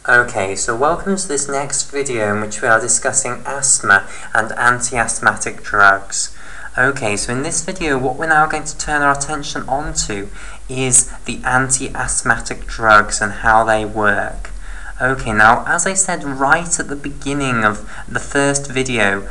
Okay, so welcome to this next video in which we are discussing asthma and anti-asthmatic drugs. Okay, so in this video what we're now going to turn our attention onto is the anti-asthmatic drugs and how they work. Okay, now as I said right at the beginning of the first video,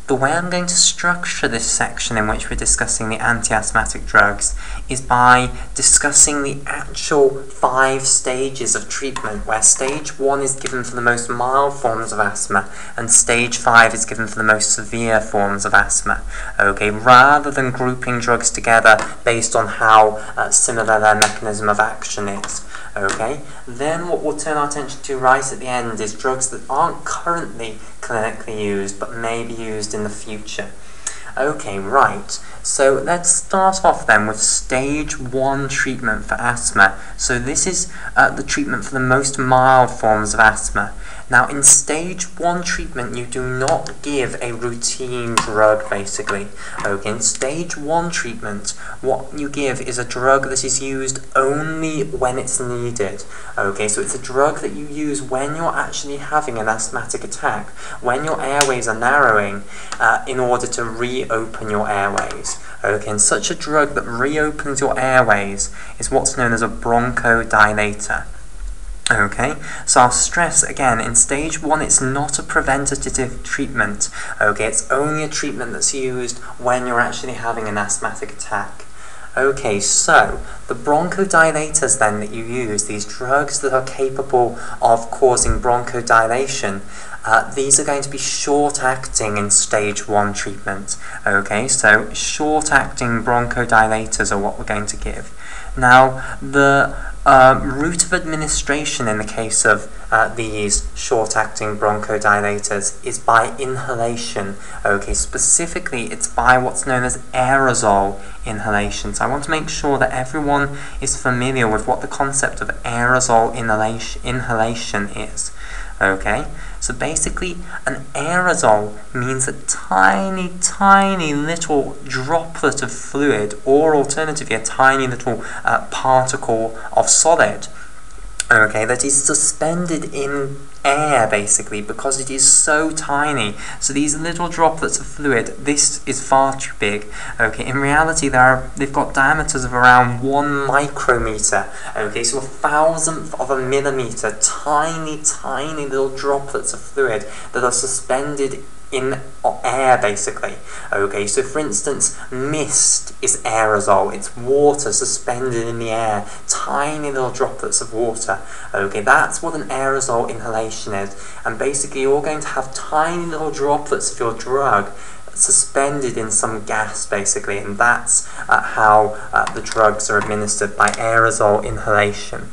the way I'm going to structure this section in which we're discussing the anti-asthmatic drugs is by discussing the actual 5 stages of treatment, where stage 1 is given for the most mild forms of asthma and stage 5 is given for the most severe forms of asthma. Okay, rather than grouping drugs together based on how similar their mechanism of action is. Okay, then what we'll turn our attention to right at the end is drugs that aren't currently clinically used but may be used in the future. Okay, right, so let's start off then with stage 1 treatment for asthma. So this is the treatment for the most mild forms of asthma. Now in stage 1 treatment you do not give a routine drug basically. Okay, in stage 1 treatment what you give is a drug that is used only when it's needed. Okay, so it's a drug that you use when you're actually having an asthmatic attack, when your airways are narrowing, in order to reopen your airways. Okay, and such a drug that reopens your airways is what's known as a bronchodilator. Okay, so I'll stress again, in stage 1 it's not a preventative treatment. Okay, it's only a treatment that's used when you're actually having an asthmatic attack. Okay, so the bronchodilators then that you use, these drugs that are capable of causing bronchodilation, these are going to be short-acting in stage 1 treatment. Okay, so short-acting bronchodilators are what we're going to give. Now, the route of administration in the case of these short-acting bronchodilators is by inhalation. Okay, specifically it's by what's known as aerosol inhalation. So I want to make sure that everyone is familiar with what the concept of aerosol inhalation is. Okay, so basically an aerosol means a tiny little droplet of fluid, or alternatively a tiny little particle of solid, okay, that is suspended in air basically because it is so tiny. So these little droplets of fluid, this is far too big. Okay, in reality they've got diameters of around 1 micrometer. Okay, so 1,000th of a millimeter, tiny little droplets of fluid that are suspended in air basically. Okay, so for instance, mist is aerosol, it's water suspended in the air, tiny little droplets of water. Okay, that's what an aerosol inhalation is, and basically you're going to have tiny little droplets of your drug suspended in some gas basically, and that's how the drugs are administered, by aerosol inhalation.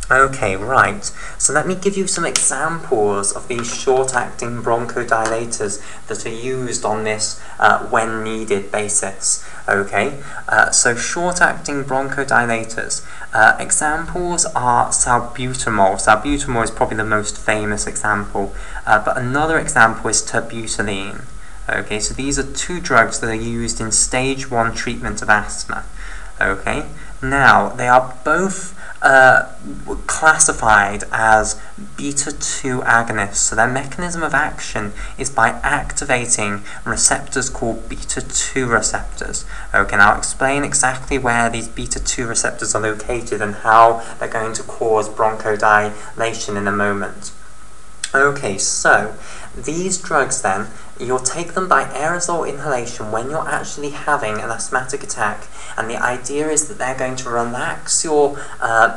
Okay, right, so let me give you some examples of these short-acting bronchodilators that are used on this when needed basis. Okay, so short-acting bronchodilators, examples are salbutamol. Salbutamol is probably the most famous example, but another example is terbutaline. Okay, so these are 2 drugs that are used in stage 1 treatment of asthma. Okay, now they are both classified as beta-2 agonists. So their mechanism of action is by activating receptors called beta-2 receptors. Okay, now I'll explain exactly where these beta-2 receptors are located and how they're going to cause bronchodilation in a moment. Okay, so these drugs then, you'll take them by aerosol inhalation when you're actually having an asthmatic attack, and the idea is that they're going to relax your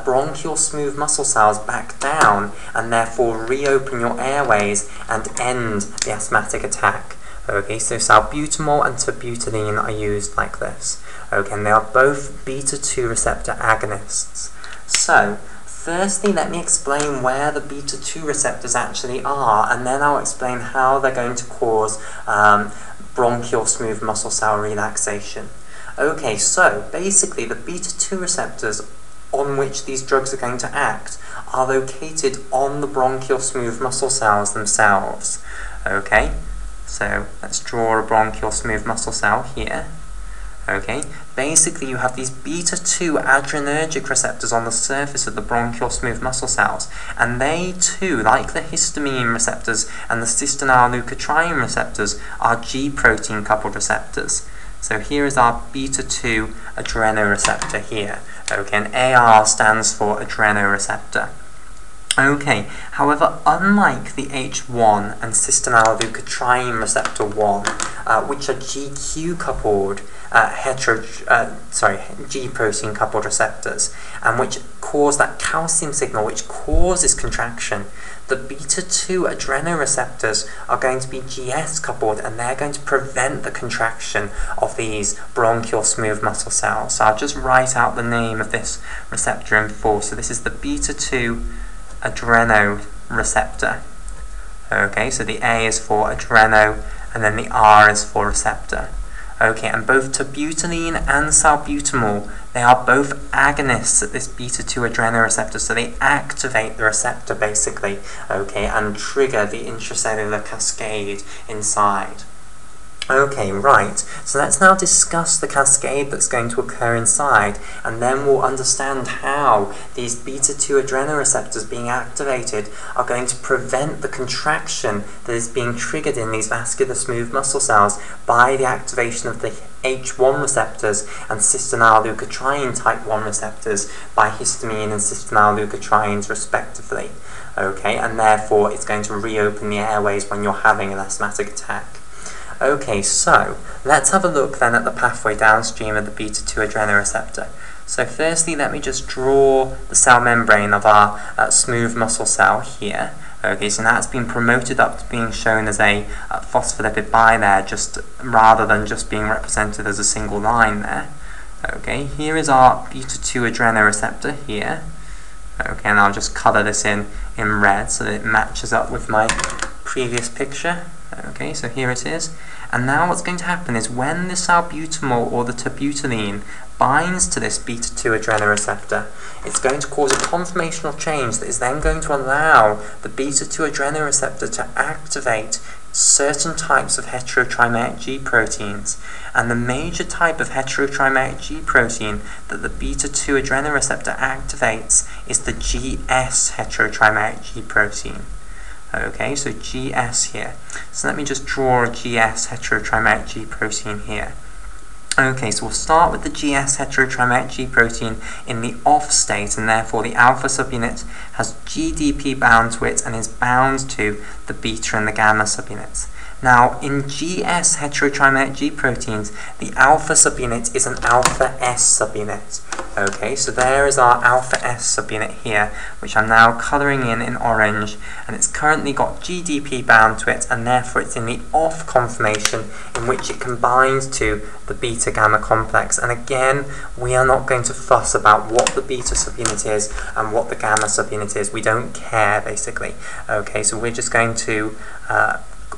bronchial smooth muscle cells back down and therefore reopen your airways and end the asthmatic attack. Okay, so salbutamol and terbutaline are used like this. Okay, and they are both beta-2 receptor agonists. So firstly, let me explain where the beta-2 receptors actually are, and then I'll explain how they're going to cause bronchial smooth muscle cell relaxation. Okay, so basically the beta-2 receptors on which these drugs are going to act are located on the bronchial smooth muscle cells themselves. Okay, so let's draw a bronchial smooth muscle cell here. Okay, basically you have these beta-2 adrenergic receptors on the surface of the bronchial smooth muscle cells, and they too, like the histamine receptors and the cystenyl leukotriene receptors, are G-protein coupled receptors. So here is our beta-2 adrenoreceptor here. Okay, and AR stands for adrenoreceptor. Okay, however, unlike the H1 and cystenyl leukotriene receptor 1, which are GQ coupled G-protein coupled receptors, and which cause that calcium signal which causes contraction, the beta-2 adrenoreceptors are going to be GS coupled, and they're going to prevent the contraction of these bronchial smooth muscle cells. So I'll just write out the name of this receptor in full. So this is the beta-2 adrenoreceptor. Okay, so the A is for adreno, and then the R is for receptor. Okay, and both terbutaline and salbutamol, they are both agonists at this beta-2 adrenoreceptor, so they activate the receptor basically, okay, and trigger the intracellular cascade inside. Okay, right, so let's now discuss the cascade that's going to occur inside, and then we'll understand how these beta-2 adrenoreceptors being activated are going to prevent the contraction that is being triggered in these vascular smooth muscle cells by the activation of the H1 receptors and cystenyl leukotriene type 1 receptors by histamine and cystenyl leukotrienes respectively. Okay, and therefore it's going to reopen the airways when you're having an asthmatic attack. Okay, so let's have a look then at the pathway downstream of the beta-2 adrenoreceptor. So firstly, let me just draw the cell membrane of our smooth muscle cell here. Okay, so now it's been promoted up to being shown as a phospholipid bilayer, just rather than just being represented as a single line there. Okay, here is our beta-2 adrenoreceptor here. Okay, and I'll just colour this in red so that it matches up with my previous picture. Okay, so here it is. And now what's going to happen is when the salbutamol or the terbutaline binds to this beta-2 adrenoreceptor, it's going to cause a conformational change that is then going to allow the beta-2 adrenoreceptor to activate certain types of heterotrimeric G proteins. And the major type of heterotrimeric G protein that the beta-2 adrenoreceptor activates is the GS heterotrimeric G protein. Okay, so GS here. So let me just draw a GS heterotrimeric G protein here. Okay, so we'll start with the GS heterotrimeric G protein in the off state, and therefore the alpha subunit has GDP bound to it and is bound to the beta and the gamma subunits. Now, in GS heterotrimeric G proteins, the alpha subunit is an alpha S subunit. Okay, so there is our alpha S subunit here, which I'm now colouring in orange, and it's currently got GDP bound to it, and therefore it's in the off conformation in which it combines to the beta gamma complex. And again, we are not going to fuss about what the beta subunit is and what the gamma subunit is. We don't care, basically. Okay, so we're just going to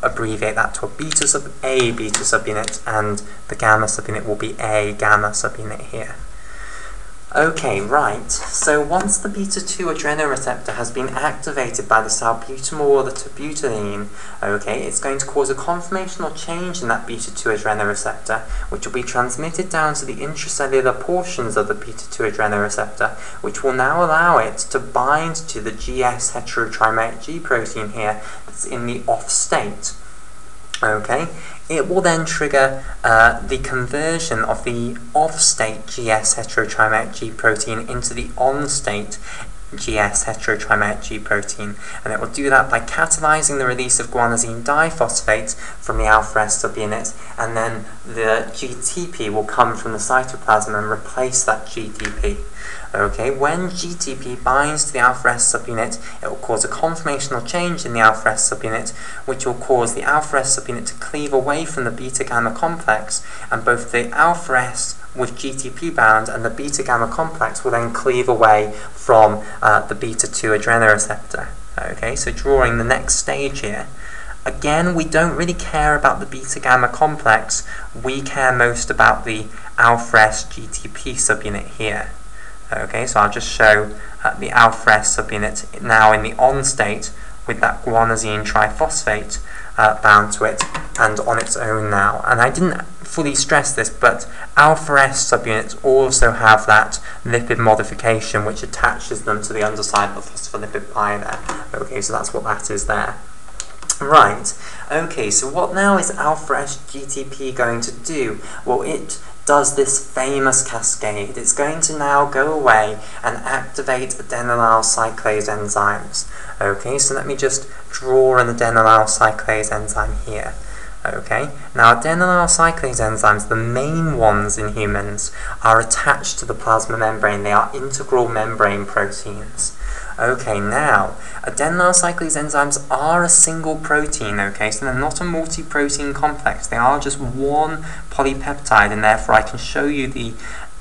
abbreviate that to a beta subunit, and the gamma subunit will be a gamma subunit here. Okay, right, so once the beta-2 adrenoreceptor has been activated by the salbutamol or the terbutaline, okay, it's going to cause a conformational change in that beta-2 adrenoreceptor, which will be transmitted down to the intracellular portions of the beta-2 adrenoreceptor, which will now allow it to bind to the GS heterotrimeric G protein here that's in the off state. Okay, it will then trigger the conversion of the off-state GS heterotrimeric G protein into the on-state GS heterotrimeric G protein, and it will do that by catalyzing the release of guanosine diphosphate from the alpha S subunit, and then the GTP will come from the cytoplasm and replace that GTP. Okay, when GTP binds to the alpha S subunit, it will cause a conformational change in the alpha S subunit, which will cause the alpha S subunit to cleave away from the beta gamma complex, and both the alpha S with GTP bound and the beta gamma complex will then cleave away from the beta-2 adrenoreceptor. Okay, so drawing the next stage here. Again, we don't really care about the beta gamma complex, we care most about the alpha S GTP subunit here. Okay, so I'll just show the alpha S subunit now in the on state with that guanosine triphosphate, bound to it and on its own now. And I didn't fully stress this, but alpha S subunits also have that lipid modification which attaches them to the underside of the phospholipid bilayer. Okay, so that's what that is there. Right, okay, so what now is alpha S GTP going to do? Well, it does this famous cascade. It's going to now go away and activate adenylyl cyclase enzymes. Okay, so let me just draw an adenylyl cyclase enzyme here. Okay, now adenylyl cyclase enzymes, the main ones in humans, are attached to the plasma membrane. They are integral membrane proteins. Okay, now, adenylyl cyclase enzymes are a single protein, okay, so they're not a multi-protein complex. They are just one polypeptide, and therefore I can show you the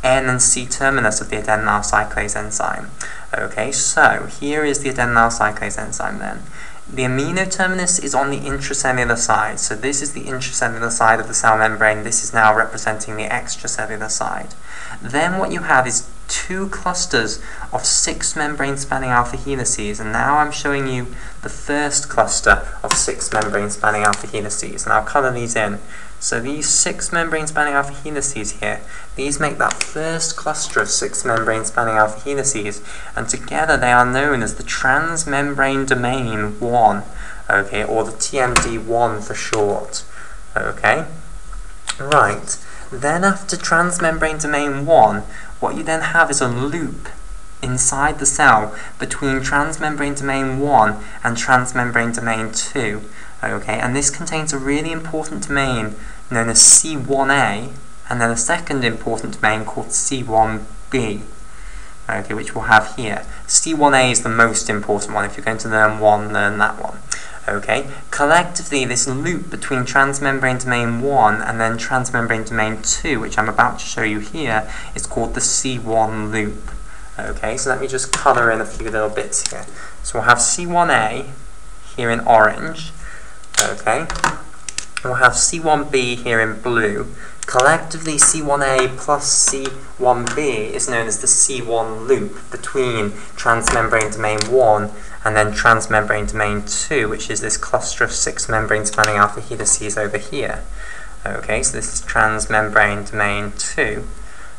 N and C terminus of the adenylyl cyclase enzyme. Okay, so here is the adenylyl cyclase enzyme then. The amino terminus is on the intracellular side, so this is the intracellular side of the cell membrane. This is now representing the extracellular side. Then what you have is two clusters of 6 membrane spanning alpha helices, and now I'm showing you the first cluster of 6 membrane spanning alpha helices, and I'll colour these in. So these 6 membrane spanning alpha helices here, these make that first cluster of 6 membrane spanning alpha helices, and together they are known as the transmembrane domain 1, okay, or the TMD1 for short. Okay, right. Then after transmembrane domain 1, what you then have is a loop inside the cell between transmembrane domain 1 and transmembrane domain 2. Okay, and this contains a really important domain known as C1a, and then a second important domain called C1b, okay, which we'll have here. C1a is the most important one. If you're going to learn one, learn that one. Okay, collectively this loop between transmembrane domain 1 and then transmembrane domain 2, which I'm about to show you here, is called the C1 loop. Okay, so let me just colour in a few little bits here. So we'll have C1a here in orange, okay, we'll have C1b here in blue. Collectively, C1a plus C1b is known as the C1 loop between transmembrane domain 1 and then transmembrane domain 2, which is this cluster of 6 membrane spanning alpha helices over here. Okay, so this is transmembrane domain 2.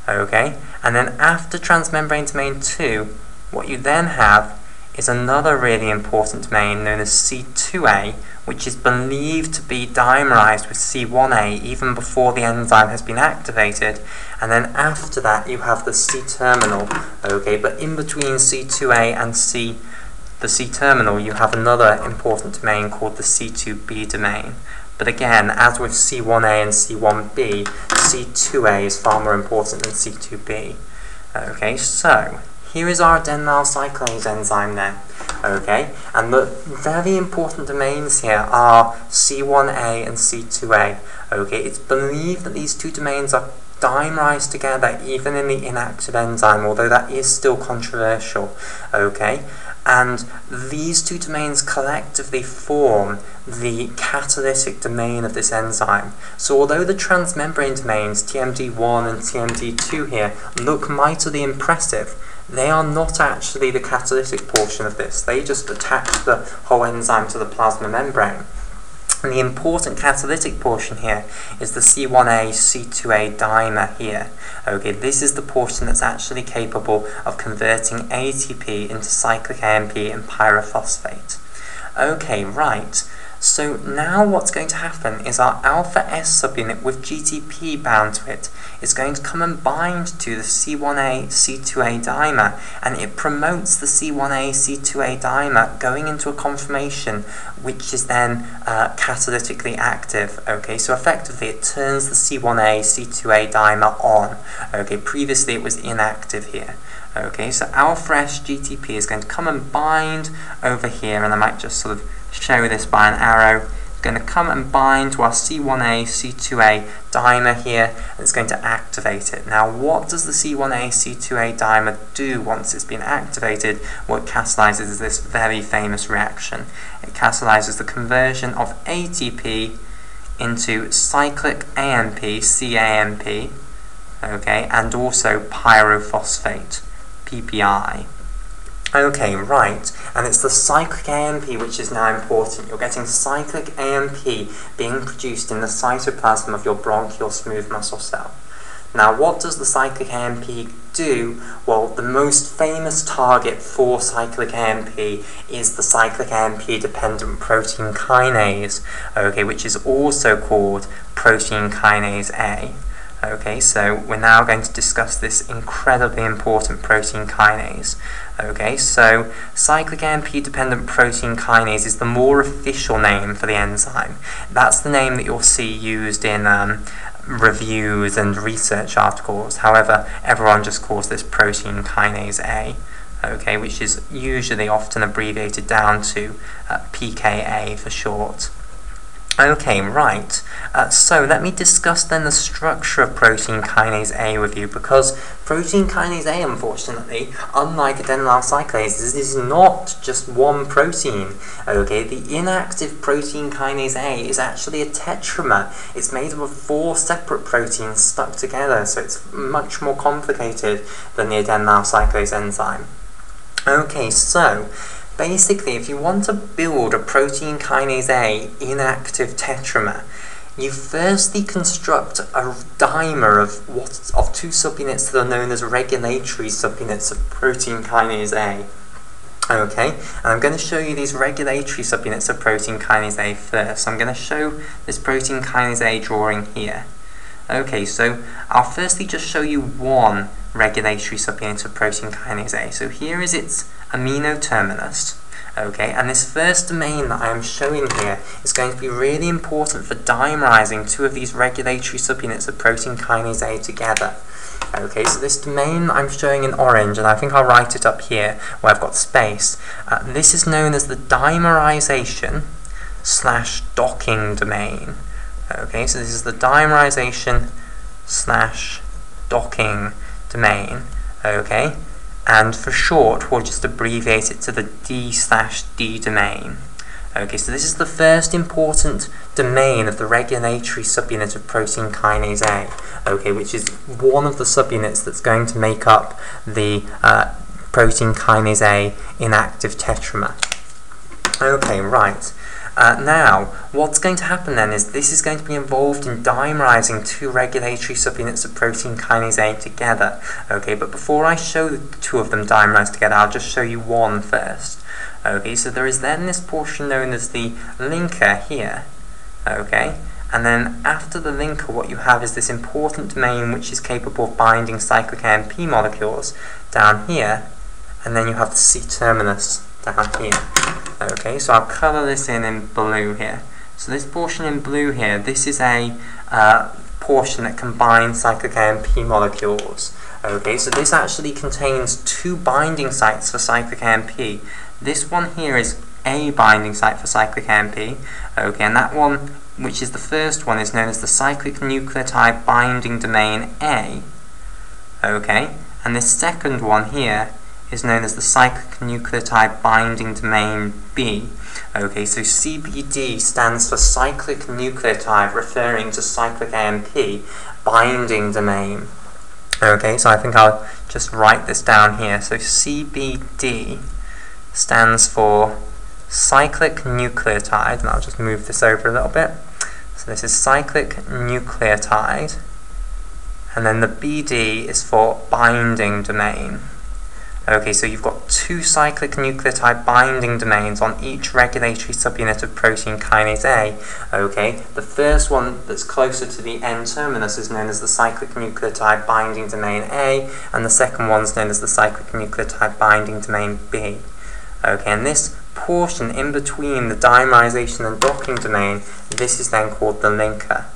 Okay, and then after transmembrane domain 2, what you then have is another really important domain known as C2a, which is believed to be dimerized with C1a even before the enzyme has been activated, and then after that you have the C-terminal, okay, but in between C2a and the C-terminal you have another important domain called the C2b domain. But again, as with C1a and C1b, C2a is far more important than C2b. Okay, so here is our adenylyl cyclase enzyme then. Okay, and the very important domains here are C1a and C2a. Okay, it's believed that these two domains are dimerized together even in the inactive enzyme, although that is still controversial. Okay, and these two domains collectively form the catalytic domain of this enzyme. So although the transmembrane domains TMD1 and TMD2 here look mightily impressive, they are not actually the catalytic portion of this. They just attach the whole enzyme to the plasma membrane. And the important catalytic portion here is the C1a, C2a dimer here. Okay, this is the portion that's actually capable of converting ATP into cyclic AMP and pyrophosphate. Okay, right. So now what's going to happen is our alpha S subunit with GTP bound to it is going to come and bind to the C1a, C2a dimer, and it promotes the C1a, C2a dimer going into a conformation which is then catalytically active. Okay, so effectively it turns the C1a, C2a dimer on. Okay, previously it was inactive here. Okay, so alpha S GTP is going to come and bind over here, and I might just sort of show this by an arrow. It's going to come and bind to our C1a, C2a dimer here, and it's going to activate it. Now, what does the C1a, C2a dimer do once it's been activated? What catalyzes is this very famous reaction. It catalyzes the conversion of ATP into cyclic AMP, CAMP, okay, and also pyrophosphate, PPI. Okay, right, and it's the cyclic AMP which is now important. You're getting cyclic AMP being produced in the cytoplasm of your bronchial smooth muscle cell. Now, what does the cyclic AMP do? Well, the most famous target for cyclic AMP is the cyclic AMP-dependent protein kinase, okay, which is also called protein kinase A. Okay, so we're now going to discuss this incredibly important protein kinase. Okay, so cyclic AMP-dependent protein kinase is the more official name for the enzyme. That's the name that you'll see used in reviews and research articles. However, everyone just calls this protein kinase A, okay, which is usually often abbreviated down to pKa for short. Okay, right, so let me discuss then the structure of protein kinase A with you, because protein kinase A, unfortunately, unlike adenylyl cyclases, is not just one protein. Okay, the inactive protein kinase A is actually a tetramer. It's made up of 4 separate proteins stuck together, so it's much more complicated than the adenylyl cyclase enzyme. Okay, so basically, if you want to build a protein kinase A inactive tetramer, you firstly construct a dimer of 2 subunits that are known as regulatory subunits of protein kinase A. Okay, and I'm going to show you these regulatory subunits of protein kinase A first. So I'm going to show this protein kinase A drawing here. Okay, so I'll firstly just show you one regulatory subunit of protein kinase A. So here is its amino terminus. Okay, and this first domain that I am showing here is going to be really important for dimerizing 2 of these regulatory subunits of protein kinase A together. Okay, so this domain I'm showing in orange, and I think I'll write it up here where I've got space. This is known as the dimerization / docking domain. Okay, so this is the dimerization / docking domain. Okay, and for short we'll just abbreviate it to the D/D domain. Okay, so this is the first important domain of the regulatory subunit of protein kinase A, okay, which is one of the subunits that's going to make up the protein kinase A inactive tetramer. Okay, right. Now, what's going to happen then is this is going to be involved in dimerizing 2 regulatory subunits of protein kinase A together. Okay, but before I show the 2 of them dimerized together, I'll just show you one first. Okay, so there is then this portion known as the linker here. Okay, and then after the linker, what you have is this important domain which is capable of binding cyclic AMP molecules down here, and then you have the C-terminus down here. Okay, so I'll colour this in blue here. So this portion in blue here, this is a portion that combines cyclic AMP molecules. Okay, so this actually contains 2 binding sites for cyclic AMP. This one here is a binding site for cyclic AMP. Okay, and that one, which is the first one, is known as the cyclic nucleotide binding domain A. Okay, and this second one here is known as the cyclic nucleotide binding domain B. Okay, so CBD stands for cyclic nucleotide, referring to cyclic AMP binding domain. Okay, so I think I'll just write this down here. So CBD stands for cyclic nucleotide, and I'll just move this over a little bit. So this is cyclic nucleotide, and then the BD is for binding domain. Okay, so you've got 2 cyclic nucleotide binding domains on each regulatory subunit of protein kinase A. Okay, the first one that's closer to the N-terminus is known as the cyclic nucleotide binding domain A, and the second one's known as the cyclic nucleotide binding domain B. Okay, and this portion in between the dimerization and docking domain, this is then called the linker.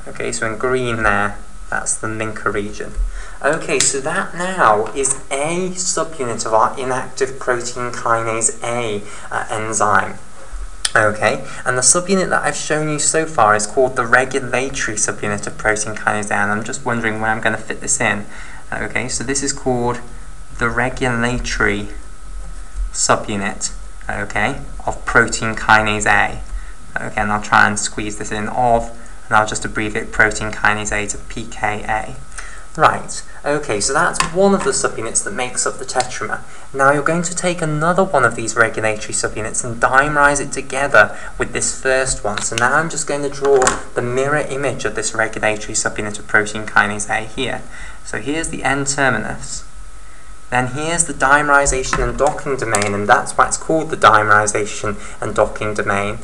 Okay, so in green there, that's the linker region. Okay, so that now is a subunit of our inactive protein kinase A enzyme. Okay, and the subunit that I've shown you so far is called the regulatory subunit of protein kinase A, and I'm just wondering where I'm going to fit this in. Okay, so this is called the regulatory subunit, okay, of protein kinase A. Okay, and I'll try and squeeze this in and I'll just abbreviate protein kinase A to pKa. Right, Okay, so that's one of the subunits that makes up the tetramer. Now you're going to take another one of these regulatory subunits and dimerize it together with this first one. So now I'm just going to draw the mirror image of this regulatory subunit of protein kinase A here. So here's the N-terminus. Then here's the dimerization and docking domain, and that's why it's called the dimerization and docking domain,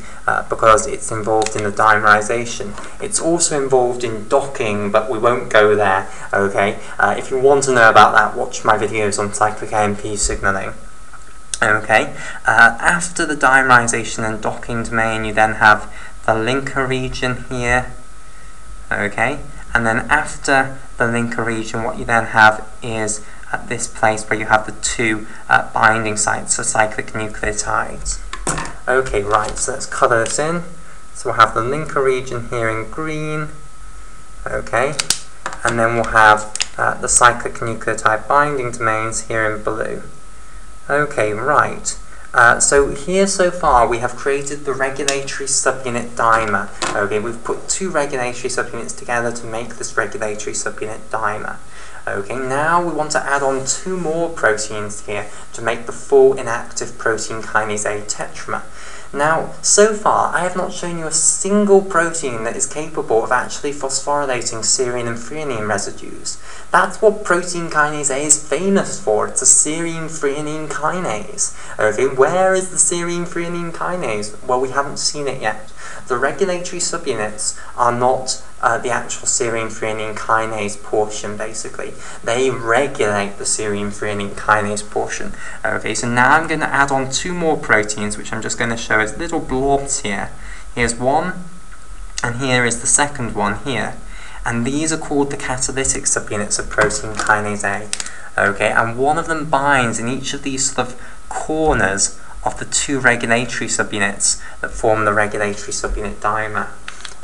because it's involved in the dimerization. It's also involved in docking, but we won't go there, okay? If you want to know about that, watch my videos on cyclic AMP signaling. Okay, after the dimerization and docking domain, you then have the linker region here, okay? And then after the linker region, what you then have is at this place where you have the two binding sites for cyclic nucleotides. Okay, right, so let's colour this in. So we'll have the linker region here in green, okay, and then we'll have the cyclic nucleotide binding domains here in blue. Okay, right. So here so far we have created the regulatory subunit dimer. Okay, we've put two regulatory subunits together to make this regulatory subunit dimer. Okay, now we want to add on two more proteins here to make the full inactive protein kinase A tetramer. Now, so far, I have not shown you a single protein that is capable of actually phosphorylating serine and threonine residues. That's what protein kinase A is famous for. It's a serine-threonine kinase. Okay, where is the serine-threonine kinase? Well, we haven't seen it yet. The regulatory subunits are not the actual serine-threonine kinase portion, basically. They regulate the serine-threonine kinase portion. Okay, so now I'm going to add on two more proteins, which I'm just going to show as little blobs here. Here's one, and here is the second one here. And these are called the catalytic subunits of protein kinase A. Okay, and one of them binds in each of these sort of corners of the two regulatory subunits that form the regulatory subunit dimer.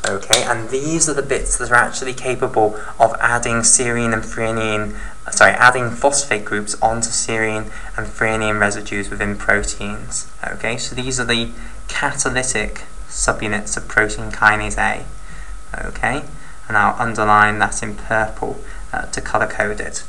Okay, and these are the bits that are actually capable of adding serine and threonine, adding phosphate groups onto serine and threonine residues within proteins. Okay, so these are the catalytic subunits of protein kinase A. Okay, and I'll underline that in purple to color code it.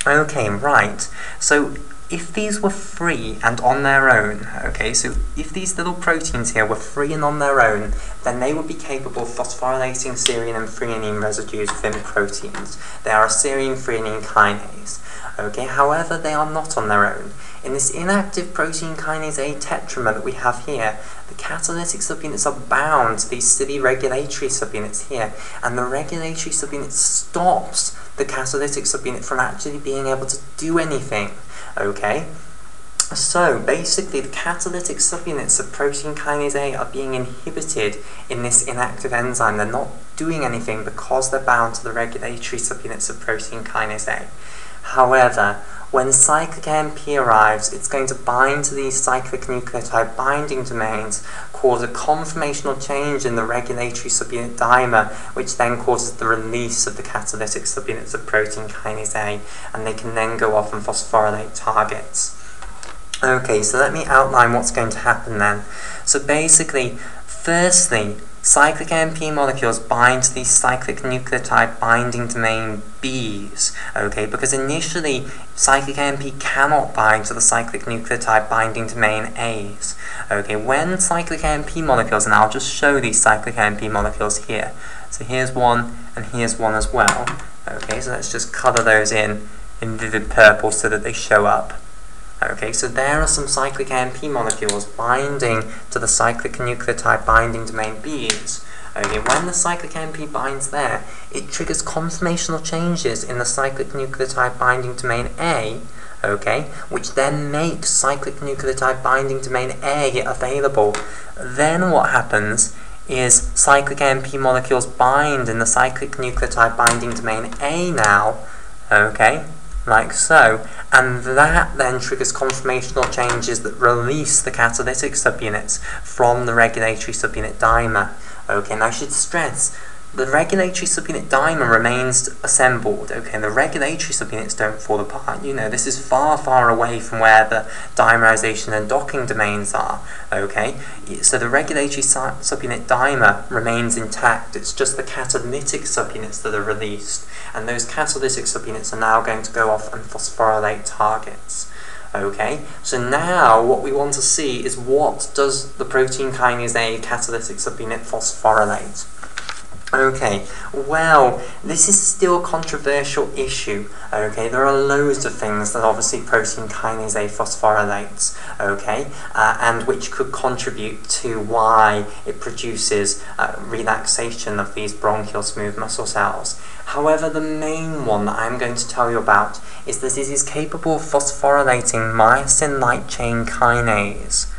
Okay, right. So if these were free and on their own, okay, so if these little proteins here were free and on their own, then they would be capable of phosphorylating serine and threonine residues within proteins. They are a serine-threonine kinase. Okay, however, they are not on their own. In this inactive protein kinase A tetramer that we have here, the catalytic subunits are bound to these silly regulatory subunits here, and the regulatory subunit stops the catalytic subunit from actually being able to do anything. Okay, so basically the catalytic subunits of protein kinase A are being inhibited in this inactive enzyme. They're not doing anything because they're bound to the regulatory subunits of protein kinase A. However, when cyclic AMP arrives, it's going to bind to these cyclic nucleotide binding domains, cause a conformational change in the regulatory subunit dimer, which then causes the release of the catalytic subunits of protein kinase A, and they can then go off and phosphorylate targets. Okay, so let me outline what's going to happen then. So basically, firstly, cyclic AMP molecules bind to these cyclic nucleotide binding domain Bs, okay, because initially cyclic AMP cannot bind to the cyclic nucleotide binding domain As. Okay, when cyclic AMP molecules, and I'll just show these cyclic AMP molecules here. So here's one, and here's one as well. Okay, so let's just colour those in vivid purple so that they show up. Okay, so there are some cyclic AMP molecules binding to the cyclic nucleotide binding domain Bs. Okay, when the cyclic AMP binds there, it triggers conformational changes in the cyclic nucleotide binding domain A, okay, which then makes cyclic nucleotide binding domain A available. Then what happens is cyclic AMP molecules bind in the cyclic nucleotide binding domain A now, okay, like so, and that then triggers conformational changes that release the catalytic subunits from the regulatory subunit dimer. Okay, and I should stress, the regulatory subunit dimer remains assembled. Okay, the regulatory subunits don't fall apart. You know, this is far, far away from where the dimerization and docking domains are. Okay, so the regulatory subunit dimer remains intact. It's just the catalytic subunits that are released, and those catalytic subunits are now going to go off and phosphorylate targets. Okay, so now what we want to see is, what does the protein kinase A catalytic subunit phosphorylate? Okay, well, this is still a controversial issue. Okay, there are loads of things that obviously protein kinase A phosphorylates, okay, and which could contribute to why it produces relaxation of these bronchial smooth muscle cells. However, the main one that I'm going to tell you about is that it is capable of phosphorylating myosin light chain kinase.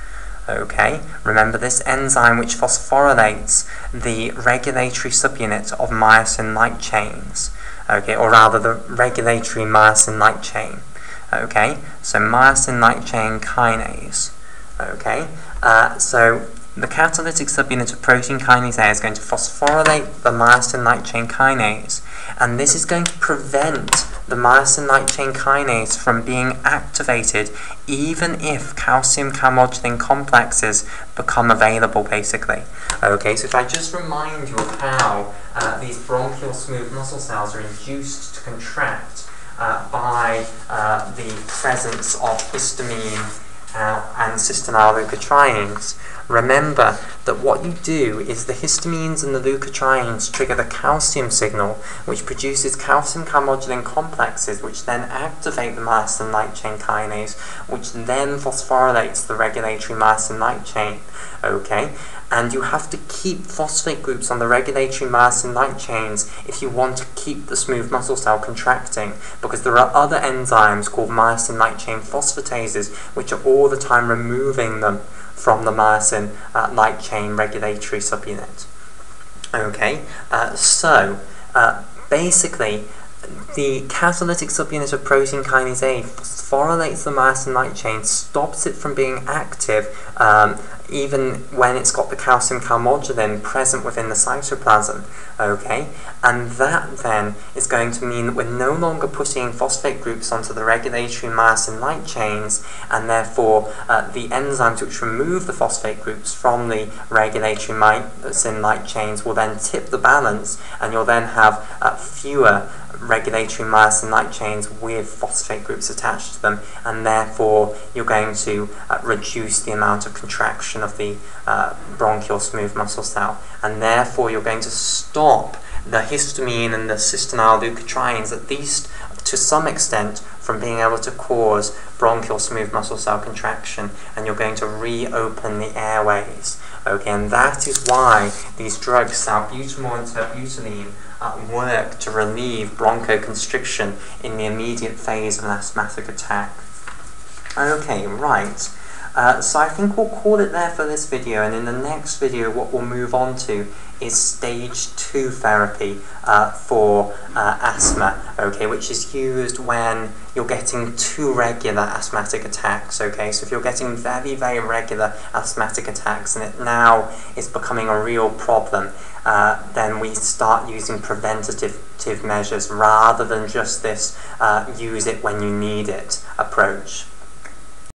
Okay, remember this enzyme which phosphorylates the regulatory subunit of myosin light chains. Okay, or rather the regulatory myosin light chain. Okay, so myosin light chain kinase. Okay, so the catalytic subunit of protein kinase A is going to phosphorylate the myosin light chain kinase, and this is going to prevent the myosin light chain kinase from being activated even if calcium calmodulin complexes become available, basically. Okay, so if I just remind you of how these bronchial smooth muscle cells are induced to contract by the presence of histamine and cystenyl leukotrienes. Remember that what you do is the histamines and the leukotrienes trigger the calcium signal, which produces calcium calmodulin complexes, which then activate the myosin light chain kinase, which then phosphorylates the regulatory myosin light chain. Okay, and you have to keep phosphate groups on the regulatory myosin light chains if you want to keep the smooth muscle cell contracting, because there are other enzymes called myosin light chain phosphatases which are all the time removing them from the myosin light chain regulatory subunit. Okay, basically, the catalytic subunit of protein kinase A phosphorylates the myosin light chain, stops it from being active even when it's got the calcium calmodulin present within the cytoplasm. Okay, and that then is going to mean that we're no longer putting phosphate groups onto the regulatory myosin light chains, and therefore the enzymes which remove the phosphate groups from the regulatory myosin light chains will then tip the balance, and you'll then have fewer regulatory myosin light chains with phosphate groups attached to them, and therefore you're going to reduce the amount of contraction of the bronchial smooth muscle cell, and therefore you're going to stop the histamine and the cystenyl leukotrienes, at least to some extent, from being able to cause bronchial smooth muscle cell contraction, and you're going to reopen the airways. Okay, and that is why these drugs, salbutamol and terbutaline, work to relieve bronchoconstriction in the immediate phase of an asthmatic attack. Okay, right. So I think we'll call it there for this video, and in the next video what we'll move on to is stage 2 therapy for asthma, okay, which is used when you're getting too regular asthmatic attacks. Okay, so if you're getting very, very regular asthmatic attacks and it now is becoming a real problem, then we start using preventative measures rather than just this use it when you need it approach.